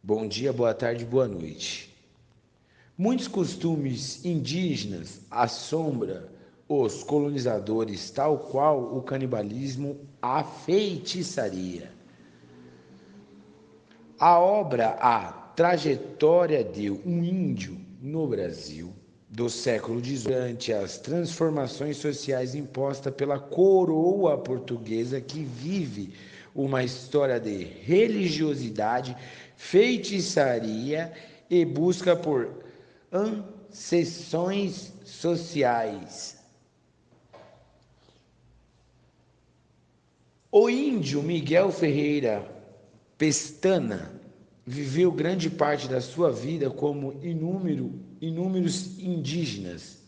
Bom dia, boa tarde, boa noite. Muitos costumes indígenas assombram os colonizadores, tal qual o canibalismo, a feitiçaria. A obra A Trajetória de um Índio no Brasil, do século XVIII, durante as transformações sociais impostas pela coroa portuguesa, que vive uma história de religiosidade, feitiçaria e busca por ascensões sociais. O índio Miguel Ferreira Pestana viveu grande parte da sua vida como inúmeros indígenas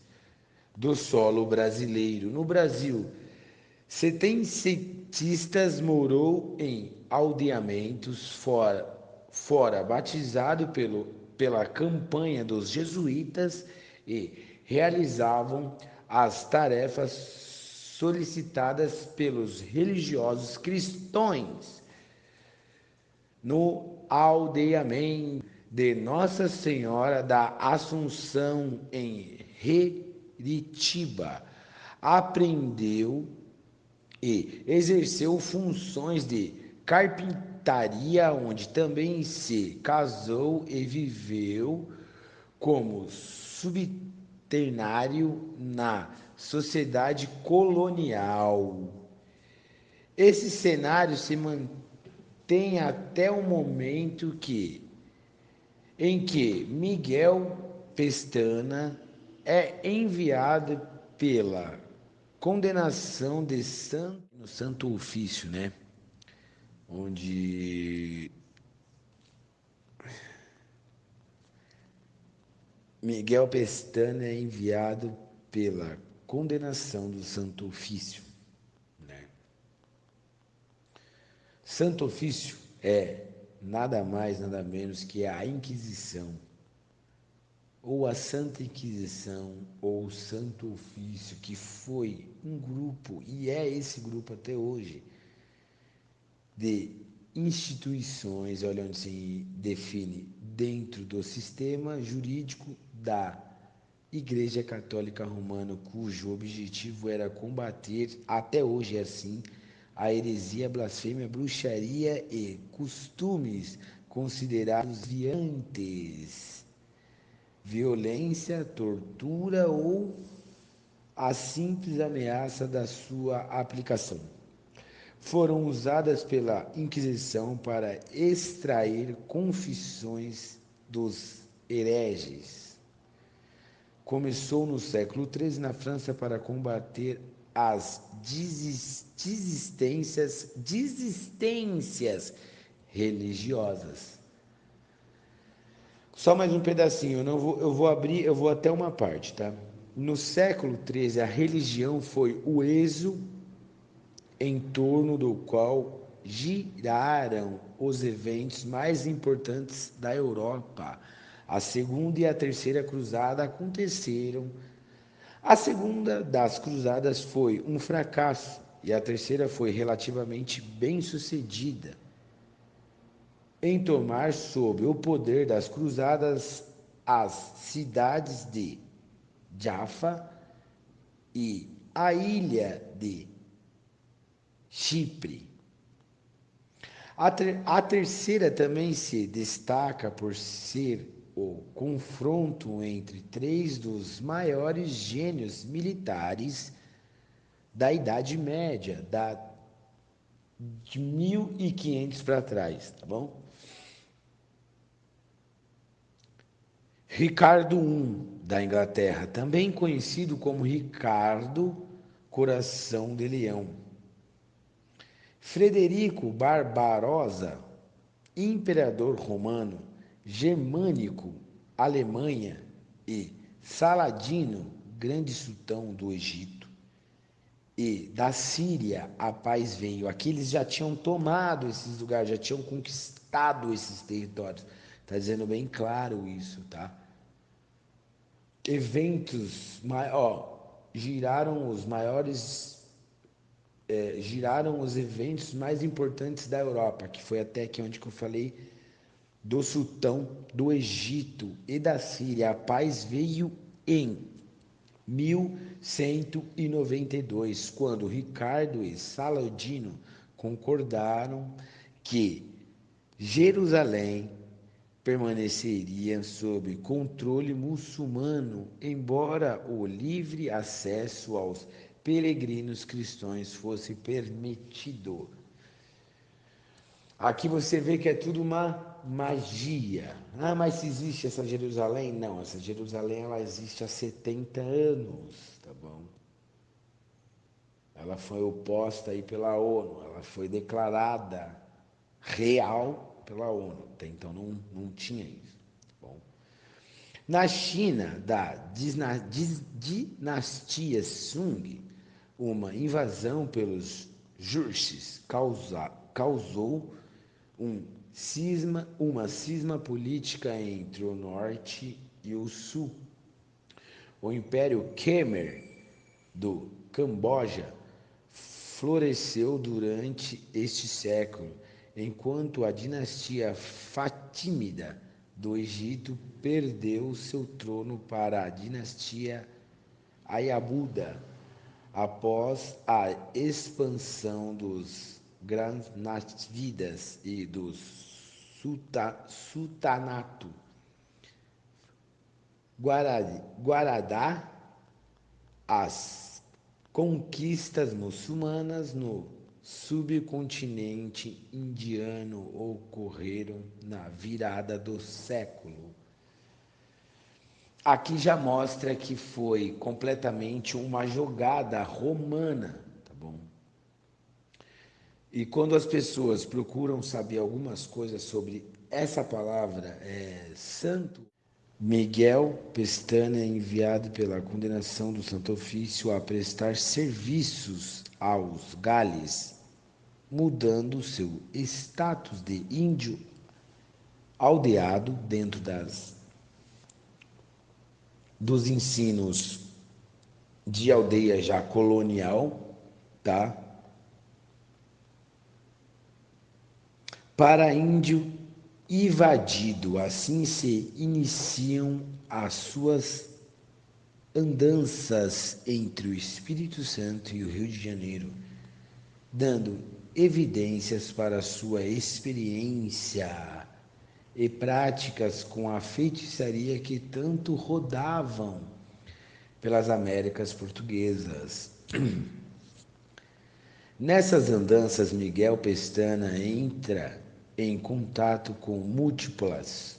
do solo brasileiro. No Brasil, setencentistas morou em aldeamentos fora batizado pela campanha dos jesuítas e realizavam as tarefas solicitadas pelos religiosos cristãos no aldeamento de Nossa Senhora da Assunção, em Heritiba. Aprendeu e exerceu funções de carpintaria, onde também se casou e viveu como subalterno na sociedade colonial. Esse cenário se mantém até o momento em que Miguel Pestana é enviado pela condenação no Santo Ofício, né? Onde Miguel Pestana é enviado pela condenação do Santo Ofício, né? Santo Ofício é nada mais, nada menos que a Inquisição, ou a Santa Inquisição, ou o Santo Ofício, que foi um grupo, e é esse grupo até hoje, de instituições, olha onde se define, dentro do sistema jurídico da Igreja Católica Romana, cujo objetivo era combater, até hoje é assim, a heresia, a blasfêmia, a bruxaria e costumes considerados viantes, violência, tortura ou a simples ameaça da sua aplicação. Foram usadas pela Inquisição para extrair confissões dos hereges. Começou no século XIII na França para combater as desistências religiosas. Só mais um pedacinho, eu vou até uma parte, tá? No século XIII, a religião foi o eixo em torno do qual giraram os eventos mais importantes da Europa. A segunda e a terceira cruzada aconteceram. A segunda das cruzadas foi um fracasso e a terceira foi relativamente bem sucedida em tomar sob o poder das cruzadas as cidades de Jaffa e a ilha de Chipre. A terceira também se destaca por ser o confronto entre três dos maiores gênios militares da Idade Média, de 1500 para trás, tá bom? Ricardo I da Inglaterra, também conhecido como Ricardo Coração de Leão. Frederico Barbarossa, imperador romano, germânico, Alemanha, e Saladino, grande sultão do Egito. E da Síria a paz veio. Aqui eles já tinham tomado esses lugares, já tinham conquistado esses territórios. Está dizendo bem claro isso, tá? Eventos, giraram os eventos mais importantes da Europa, que foi até aqui onde que eu falei do sultão do Egito e da Síria. A paz veio em 1192, quando Ricardo e Saladino concordaram que Jerusalém permaneceria sob controle muçulmano, embora o livre acesso aos peregrinos cristãos fosse permitido. Aqui você vê que é tudo uma magia. Ah, mas se existe essa Jerusalém? Não, essa Jerusalém ela existe há 70 anos, tá bom? Ela foi oposta aí pela ONU, ela foi declarada real pela ONU, até então não tinha isso, tá bom? Na China da dinastia Sung, uma invasão pelos Jurches causou uma cisma política entre o norte e o sul. O Império Khmer do Camboja floresceu durante este século, enquanto a dinastia Fatímida do Egito perdeu seu trono para a dinastia Ayyubida após a expansão dos Ghaznavidas e do sultanato Guaradá. As conquistas muçulmanas no subcontinente indiano ocorreram na virada do século. Aqui já mostra que foi completamente uma jogada romana, tá bom? E quando as pessoas procuram saber algumas coisas sobre essa palavra, santo, Miguel Pestana é enviado pela condenação do Santo Ofício a prestar serviços aos Gales, mudando seu status de índio aldeado dentro dos ensinos de aldeia já colonial, tá? Para índio invadido. Assim se iniciam as suas andanças entre o Espírito Santo e o Rio de Janeiro, dando evidências para sua experiência e práticas com a feitiçaria que tanto rodavam pelas Américas portuguesas. Nessas andanças, Miguel Pestana entra em contato com múltiplos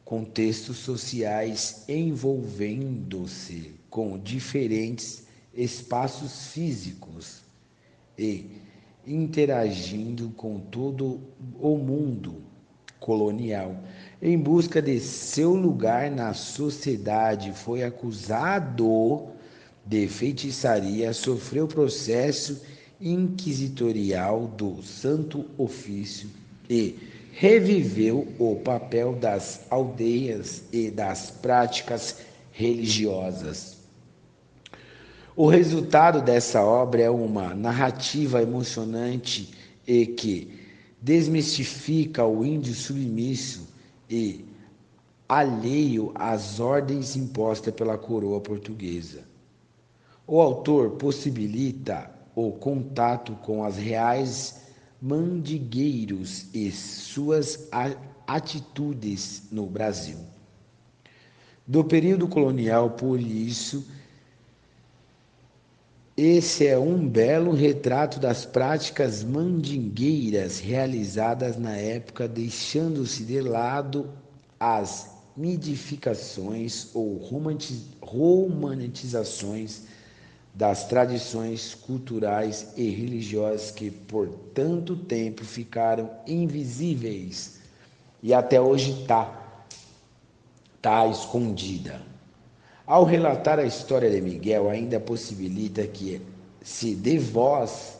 contextos sociais, envolvendo-se com diferentes espaços físicos e interagindo com todo o mundo colonial. Em busca de seu lugar na sociedade, foi acusado de feitiçaria, sofreu processo inquisitorial do Santo Ofício e reviveu o papel das aldeias e das práticas religiosas. O resultado dessa obra é uma narrativa emocionante e que desmistifica o índio submisso e alheio às ordens impostas pela coroa portuguesa. O autor possibilita o contato com as reais mandingueiros e suas atitudes no Brasil. Do período colonial, por isso, esse é um belo retrato das práticas mandingueiras realizadas na época, deixando-se de lado as mitificações ou romantizações das tradições culturais e religiosas que por tanto tempo ficaram invisíveis e até hoje tá escondida. Ao relatar a história de Miguel, ainda possibilita que se dê voz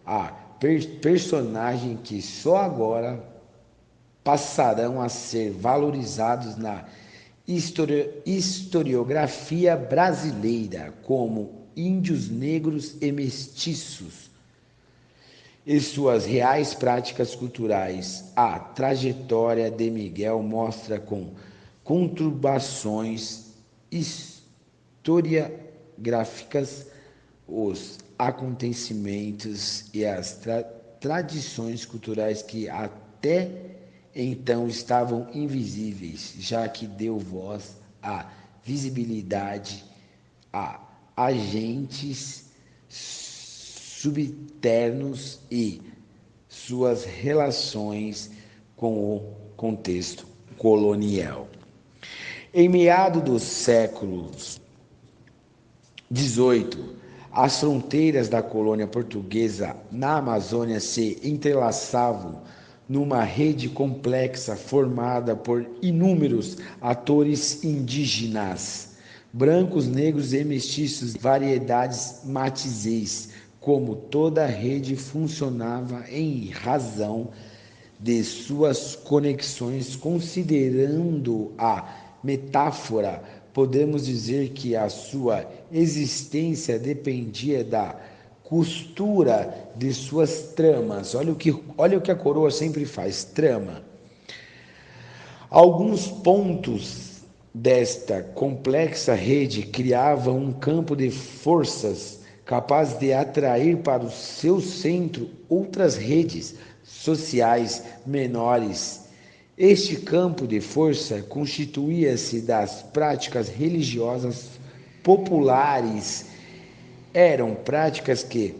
a personagens que só agora passarão a ser valorizados na historiografia brasileira, como índios negros e mestiços. e suas reais práticas culturais. A trajetória de Miguel mostra com conturbações historiográficas os acontecimentos e as tradições culturais que até então estavam invisíveis, já que deu voz à visibilidade a agentes subternos e suas relações com o contexto colonial. Em meados dos séculos XVIII, as fronteiras da colônia portuguesa na Amazônia se entrelaçavam numa rede complexa formada por inúmeros atores indígenas, brancos, negros e mestiços, variedades matizes, como toda rede funcionava em razão de suas conexões. Considerando a metáfora, podemos dizer que a sua existência dependia da costura de suas tramas. Olha o que a coroa sempre faz, trama. Alguns pontos desta complexa rede criavam um campo de forças capaz de atrair para o seu centro outras redes sociais menores. Este campo de força constituía-se das práticas religiosas populares. Eram práticas que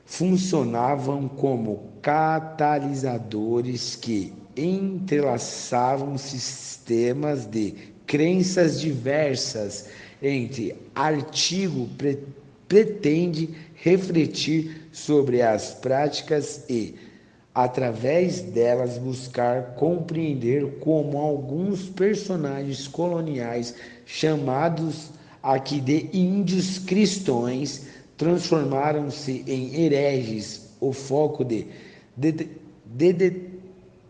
funcionavam como catalisadores que entrelaçavam sistemas de crenças diversas. Entre artigo pretende refletir sobre as práticas e, através delas, buscar compreender como alguns personagens coloniais, chamados aqui de índios cristãos, transformaram-se em hereges. O foco de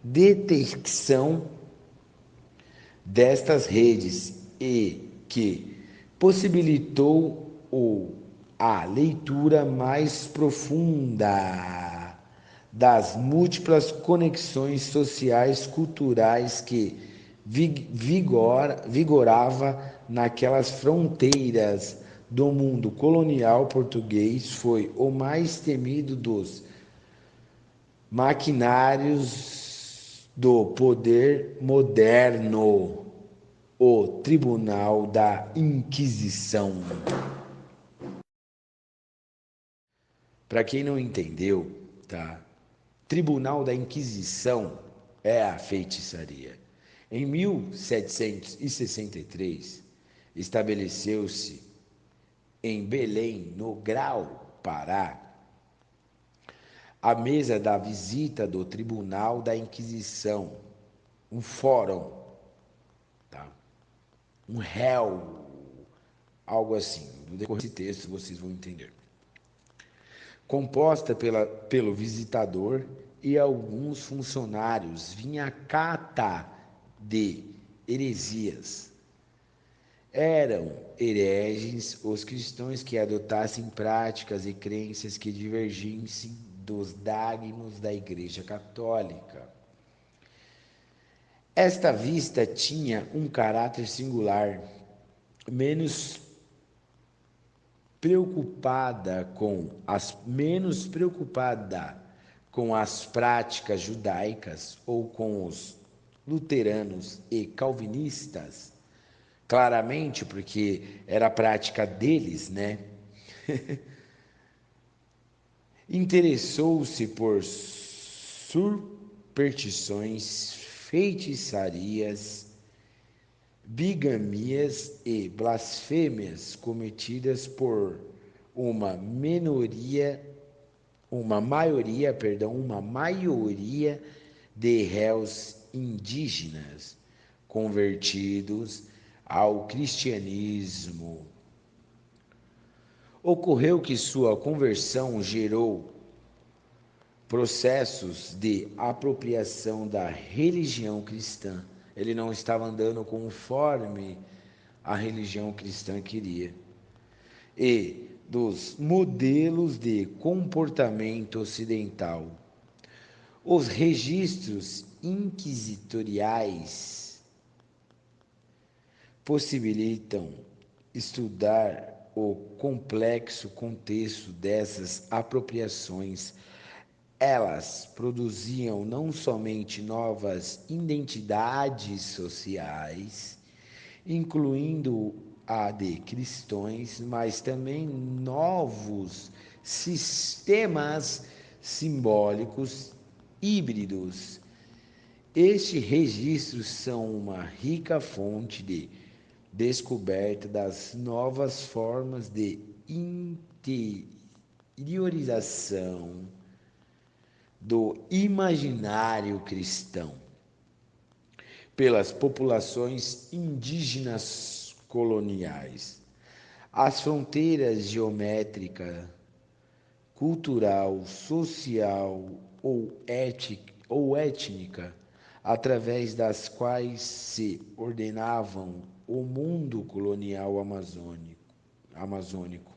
detecção destas redes e que possibilitou a leitura mais profunda das múltiplas conexões sociais culturais que vigorava naquelas fronteiras do mundo colonial português. Foi o mais temido dos maquinários do poder moderno, o Tribunal da Inquisição. Para quem não entendeu, tá? Tribunal da Inquisição é a feitiçaria. Em 1763, estabeleceu-se em Belém, no Grau, Pará, a mesa da visita do Tribunal da Inquisição, um fórum, tá? Um réu, algo assim. No decorrer desse texto vocês vão entender. Composta pelo visitador e alguns funcionários, vinha a cata de heresias. Eram hereges os cristãos que adotassem práticas e crenças que divergissem dos dogmas da Igreja Católica. Esta vista tinha um caráter singular, menos preocupada com as práticas judaicas ou com os luteranos e calvinistas, claramente porque era a prática deles, né? Interessou-se por superstições, feitiçarias, bigamias e blasfêmias cometidas por uma maioria de réus indígenas convertidos ao cristianismo. Ocorreu que sua conversão gerou processos de apropriação da religião cristã. Ele não estava andando conforme a religião cristã queria. E dos modelos de comportamento ocidental. Os registros inquisitoriais possibilitam estudar o complexo contexto dessas apropriações. Elas produziam não somente novas identidades sociais, incluindo a de cristãos, mas também novos sistemas simbólicos híbridos. Estes registros são uma rica fonte de descoberta das novas formas de interiorização do imaginário cristão pelas populações indígenas coloniais. As fronteiras geométrica, cultural, social ou étnica, através das quais se ordenavam o mundo colonial amazônico,